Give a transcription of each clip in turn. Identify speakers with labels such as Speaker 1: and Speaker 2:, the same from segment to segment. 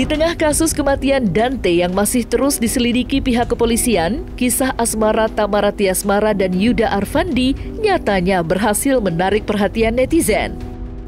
Speaker 1: Di tengah kasus kematian Dante yang masih terus diselidiki pihak kepolisian, kisah asmara Tamara Tiasmara dan Yuda Arfandi nyatanya berhasil menarik perhatian netizen.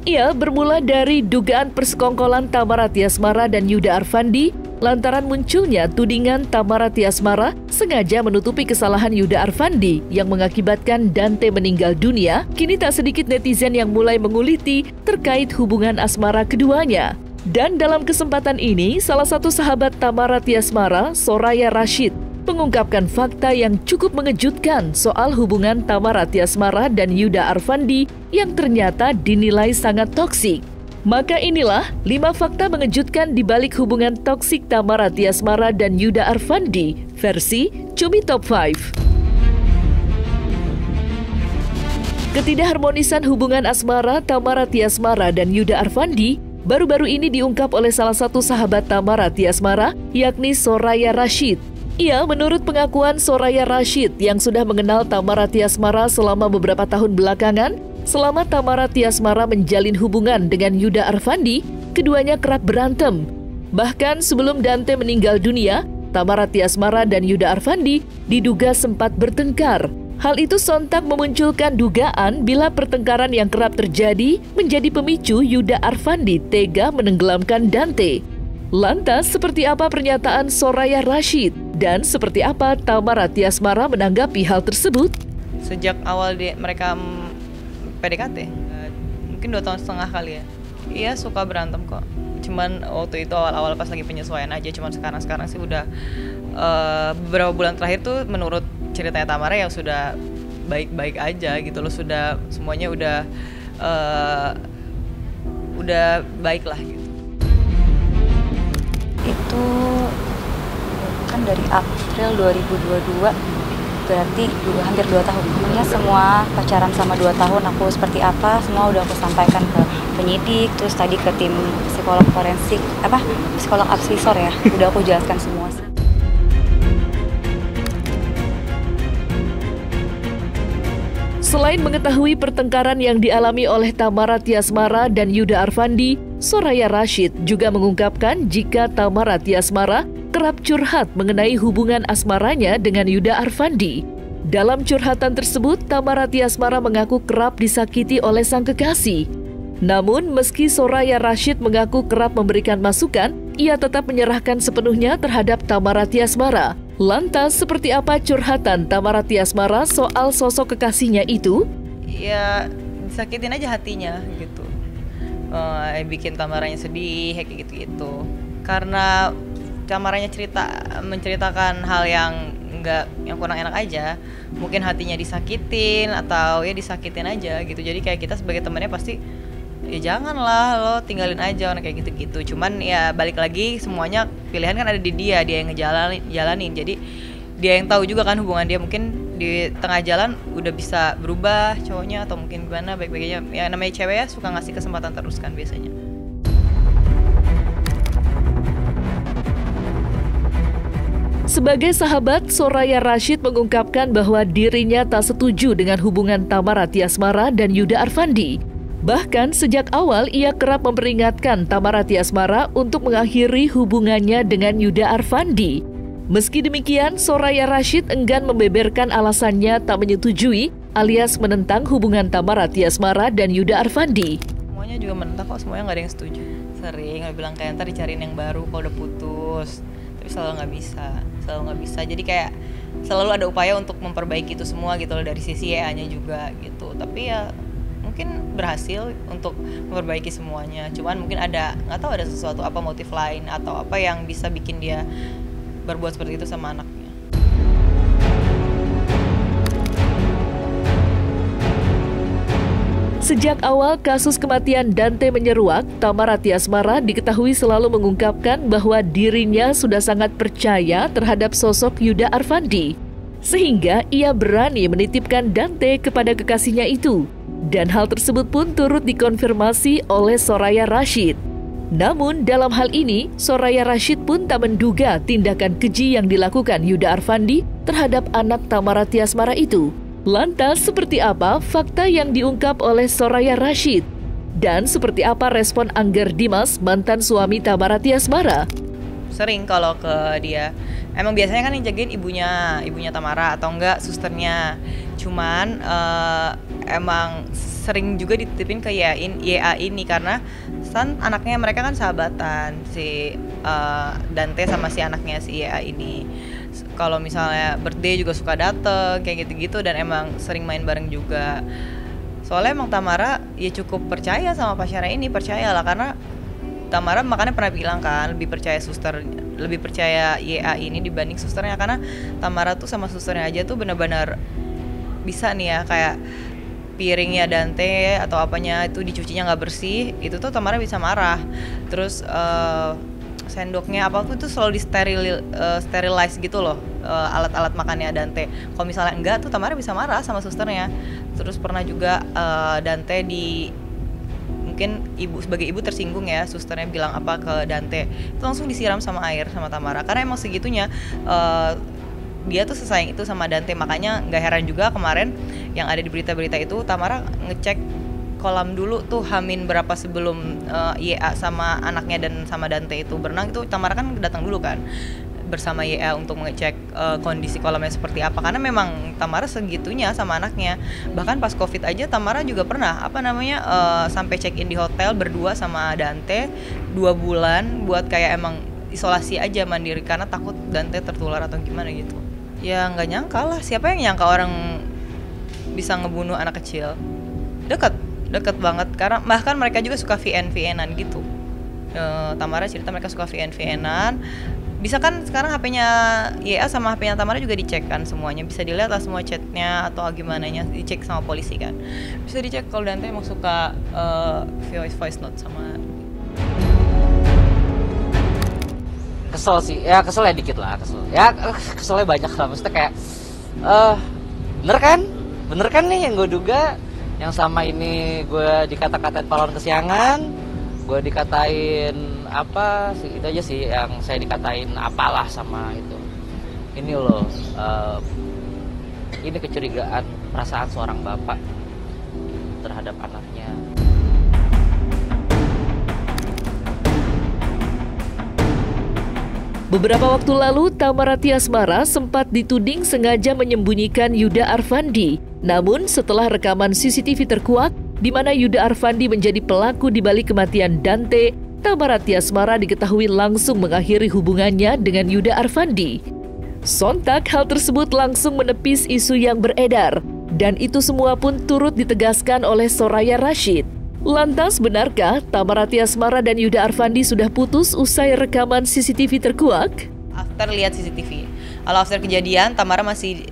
Speaker 1: Ia bermula dari dugaan persekongkolan Tamara Tiasmara dan Yuda Arfandi lantaran munculnya tudingan Tamara Tiasmara sengaja menutupi kesalahan Yuda Arfandi yang mengakibatkan Dante meninggal dunia. Kini tak sedikit netizen yang mulai menguliti terkait hubungan asmara keduanya. Dan dalam kesempatan ini, salah satu sahabat Tamara Tiasmara, Soraya Rashid, mengungkapkan fakta yang cukup mengejutkan soal hubungan Tamara Tiasmara dan Yuda Arfandi yang ternyata dinilai sangat toksik. Maka inilah 5 fakta mengejutkan di balik hubungan toksik Tamara Tiasmara dan Yuda Arfandi versi Cumi Top 5. Ketidakharmonisan hubungan asmara Tamara Tiasmara dan Yuda Arfandi baru-baru ini diungkap oleh salah satu sahabat Tamara Tiasmara, yakni Soraya Rashid. Ia menurut pengakuan Soraya Rashid yang sudah mengenal Tamara Tiasmara selama beberapa tahun belakangan, selama Tamara Tiasmara menjalin hubungan dengan Yuda Arfandi, keduanya kerap berantem. Bahkan sebelum Dante meninggal dunia, Tamara Tiasmara dan Yuda Arfandi diduga sempat bertengkar. Hal itu sontak memunculkan dugaan bila pertengkaran yang kerap terjadi menjadi pemicu Yuda Arfandi tega menenggelamkan Dante. Lantas, seperti apa pernyataan Soraya Rashid? Dan seperti apa Tamara Tiasmara menanggapi hal tersebut?
Speaker 2: Sejak awal mereka PDKT, mungkin 2,5 tahun kali ya. Iya, suka berantem kok. Cuman waktu itu awal-awal pas lagi penyesuaian aja. Cuman sekarang sih udah beberapa bulan terakhir tuh menurut ceritanya Tamara yang sudah baik-baik aja gitu loh, sudah semuanya udah baik lah gitu.
Speaker 3: Itu kan dari April 2022, berarti hampir 2 tahun. Pokoknya semua pacaran sama 2 tahun aku seperti apa, semua udah aku sampaikan ke penyidik, terus tadi ke tim psikolog forensik, psikolog advisor ya, udah aku jelaskan semua.
Speaker 1: Selain mengetahui pertengkaran yang dialami oleh Tamara Tiasmara dan Yuda Arfandi, Soraya Rashid juga mengungkapkan jika Tamara Tiasmara kerap curhat mengenai hubungan asmaranya dengan Yuda Arfandi. Dalam curhatan tersebut, Tamara Tiasmara mengaku kerap disakiti oleh sang kekasih. Namun, meski Soraya Rashid mengaku kerap memberikan masukan, ia tetap menyerahkan sepenuhnya terhadap Tamara Tiasmara. Lantas, seperti apa curhatan Tamara Tiasmara soal sosok kekasihnya itu?
Speaker 2: Ya, disakitin aja hatinya gitu. Bikin Tamaranya sedih, kayak gitu-gitu. Karena Tamaranya menceritakan hal yang kurang enak aja. Mungkin hatinya disakitin atau ya disakitin aja gitu. Jadi kayak kita sebagai temannya pasti ya janganlah lo tinggalin aja orang kayak gitu-gitu. Cuman ya balik lagi semuanya pilihan kan ada di dia yang ngejalanin. Jadi dia yang tahu juga kan hubungan dia, mungkin di tengah jalan udah bisa berubah cowoknya atau mungkin gimana baik-baiknya. Ya namanya cewek ya suka ngasih kesempatan terus kan biasanya.
Speaker 1: Sebagai sahabat, Soraya Rashid mengungkapkan bahwa dirinya tak setuju dengan hubungan Tamara Tiasmara dan Yuda Arfandi. Bahkan sejak awal ia kerap memperingatkan Tamara Tiasmara untuk mengakhiri hubungannya dengan Yuda Arfandi. Meski demikian, Soraya Rashid enggan membeberkan alasannya tak menyetujui alias menentang hubungan Tamara Tiasmara dan Yuda Arfandi.
Speaker 2: Semuanya juga menentang kok, semuanya nggak ada yang setuju. Sering bilang kayak ntar dicariin yang baru kalau udah putus, tapi selalu nggak bisa. Jadi kayak selalu ada upaya untuk memperbaiki itu semua gitu loh, dari sisi EA-nya juga gitu. Tapi ya mungkin berhasil untuk memperbaiki semuanya. Cuman mungkin nggak tahu ada sesuatu apa motif lain atau apa yang bisa bikin dia berbuat seperti itu sama anaknya.
Speaker 1: Sejak awal kasus kematian Dante menyeruak, Tamara Tiasmara diketahui selalu mengungkapkan bahwa dirinya sudah sangat percaya terhadap sosok Yuda Arfandi, sehingga ia berani menitipkan Dante kepada kekasihnya itu. Dan hal tersebut pun turut dikonfirmasi oleh Soraya Rashid. Namun dalam hal ini, Soraya Rashid pun tak menduga tindakan keji yang dilakukan Yuda Arfandi terhadap anak Tamara Tiasmara itu. Lantas seperti apa fakta yang diungkap oleh Soraya Rashid? Dan seperti apa respon Angger Dimas, mantan suami Tamara Tiasmara?
Speaker 2: sering kalau ke dia. Emang biasanya kan yang jagain ibunya Tamara atau enggak susternya. Cuman emang sering juga dititipin ke YA ini karena anaknya mereka kan sahabatan, si Dante sama si anaknya si YA ini. Kalau misalnya birthday juga suka dateng kayak gitu-gitu, dan emang sering main bareng juga. Soalnya emang Tamara ya cukup percaya sama pacarnya ini, percayalah, karena Tamara makanya pernah bilang kan lebih percaya YA ini dibanding susternya, karena Tamara tuh sama susternya aja tuh benar-benar bisa nih ya, kayak piringnya Dante atau apanya itu dicucinya nggak bersih, itu tuh Tamara bisa marah. Terus sendoknya apapun tuh selalu sterilize gitu loh, alat-alat makannya Dante. Kalau misalnya enggak tuh Tamara bisa marah sama susternya. Terus pernah juga Dante mungkin sebagai ibu tersinggung ya, susternya bilang apa ke Dante, itu langsung disiram sama air sama Tamara, karena emang segitunya dia tuh sesayang itu sama Dante. Makanya nggak heran juga kemarin yang ada di berita-berita itu Tamara ngecek kolam dulu tuh Hamin berapa sebelum YA sama anaknya dan sama Dante itu berenang, itu Tamara kan datang dulu kan bersama YA untuk mengecek kondisi kolamnya seperti apa, karena memang Tamara segitunya sama anaknya. Bahkan pas Covid aja Tamara juga pernah sampai check in di hotel berdua sama Dante 2 bulan buat kayak emang isolasi aja mandiri karena takut Dante tertular atau gimana gitu. Ya nggak nyangka lah, siapa yang nyangka orang bisa ngebunuh anak kecil. Deket banget, karena bahkan mereka juga suka VN-an gitu. Tamara cerita mereka suka VN-an. Bisa kan sekarang HP-nya YA sama HP-nya Tamara juga dicek kan semuanya, bisa dilihat lah semua chatnya atau gimana nya, dicek sama polisi kan. Bisa dicek kalau Dante emang suka voice note sama.
Speaker 4: Kesel sih, ya keselnya dikit lah, keselnya banyak lah, maksudnya kayak bener kan nih yang gue duga, yang sama ini gue dikata-katain pahlawan kesiangan, gue dikatain apa sih, itu aja sih yang saya dikatain apalah sama itu. Ini loh, ini kecurigaan perasaan seorang bapak terhadap anaknya.
Speaker 1: Beberapa waktu lalu, Tamara Tiasmara sempat dituding sengaja menyembunyikan Yuda Arfandi. Namun, setelah rekaman CCTV terkuak, di mana Yuda Arfandi menjadi pelaku di balik kematian Dante, Tamara Tiasmara diketahui langsung mengakhiri hubungannya dengan Yuda Arfandi. Sontak hal tersebut langsung menepis isu yang beredar, dan itu semua pun turut ditegaskan oleh Soraya Rashid. Lantas benarkah Tamara Tiasmara dan Yuda Arfandi sudah putus usai rekaman CCTV terkuak?
Speaker 2: After lihat CCTV, kalau after kejadian Tamara masih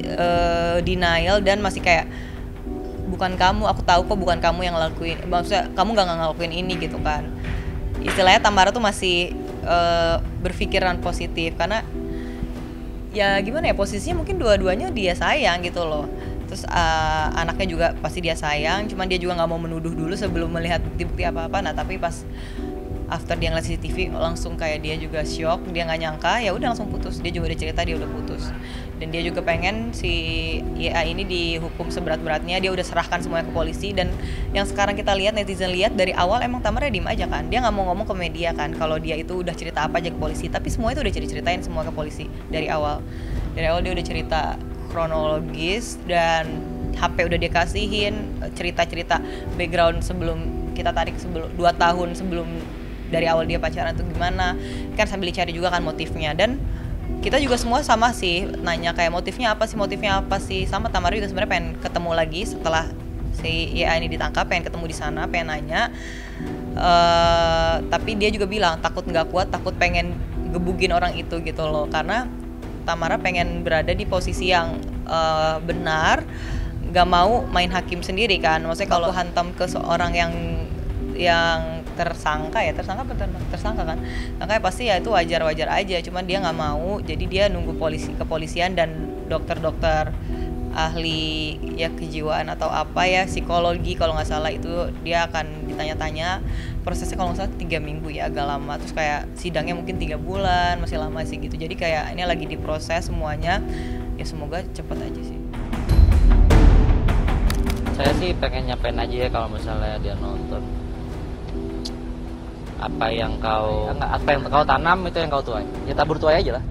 Speaker 2: denial dan masih kayak bukan kamu, aku tahu kok bukan kamu yang ngelakuin, maksudnya kamu gak ngelakuin ini gitu kan. Istilahnya Tamara tuh masih berpikiran positif, karena ya gimana ya, posisinya mungkin dua-duanya dia sayang gitu loh. Terus anaknya juga pasti dia sayang, cuman dia juga nggak mau menuduh dulu sebelum melihat bukti-bukti apa-apa. Nah tapi pas after dia ngeliat CCTV langsung kayak dia juga shock, dia nggak nyangka, ya udah langsung putus. Dia juga udah cerita dia udah putus, dan dia juga pengen si YA ini dihukum seberat-beratnya. Dia udah serahkan semuanya ke polisi, dan yang sekarang kita lihat, netizen lihat dari awal emang Tamara diem aja kan, dia nggak mau ngomong ke media kan kalau dia itu udah cerita apa aja ke polisi, tapi semua itu udah ceritain semua ke polisi dari awal dia udah cerita kronologis, dan HP udah dia kasihin, cerita-cerita background sebelum kita tarik 2 tahun sebelum dari awal dia pacaran tuh gimana kan, sambil dicari juga kan motifnya. Dan kita juga semua sama sih nanya kayak motifnya apa sih, sama Tamara juga sebenarnya pengen ketemu lagi setelah si YA ini ditangkap, pengen ketemu di sana, pengen nanya, tapi dia juga bilang takut nggak kuat, takut pengen gebugin orang itu gitu loh, karena Tamara pengen berada di posisi yang benar, gak mau main hakim sendiri kan. Maksudnya kalau hantam ke seorang yang tersangka kan, makanya pasti ya itu wajar aja, cuman dia nggak mau, jadi dia nunggu kepolisian dan dokter ahli ya kejiwaan atau apa ya, psikologi kalau nggak salah, itu dia akan ditanya-tanya. Prosesnya kalau nggak salah 3 minggu ya, agak lama. Terus kayak sidangnya mungkin 3 bulan, masih lama sih gitu. Jadi kayak ini lagi diproses semuanya, ya semoga cepat aja sih.
Speaker 4: Saya sih pengen nyampein aja ya kalau misalnya dia nonton, Apa yang kau tanam itu yang kau tuai. Ya tabur tuai aja lah.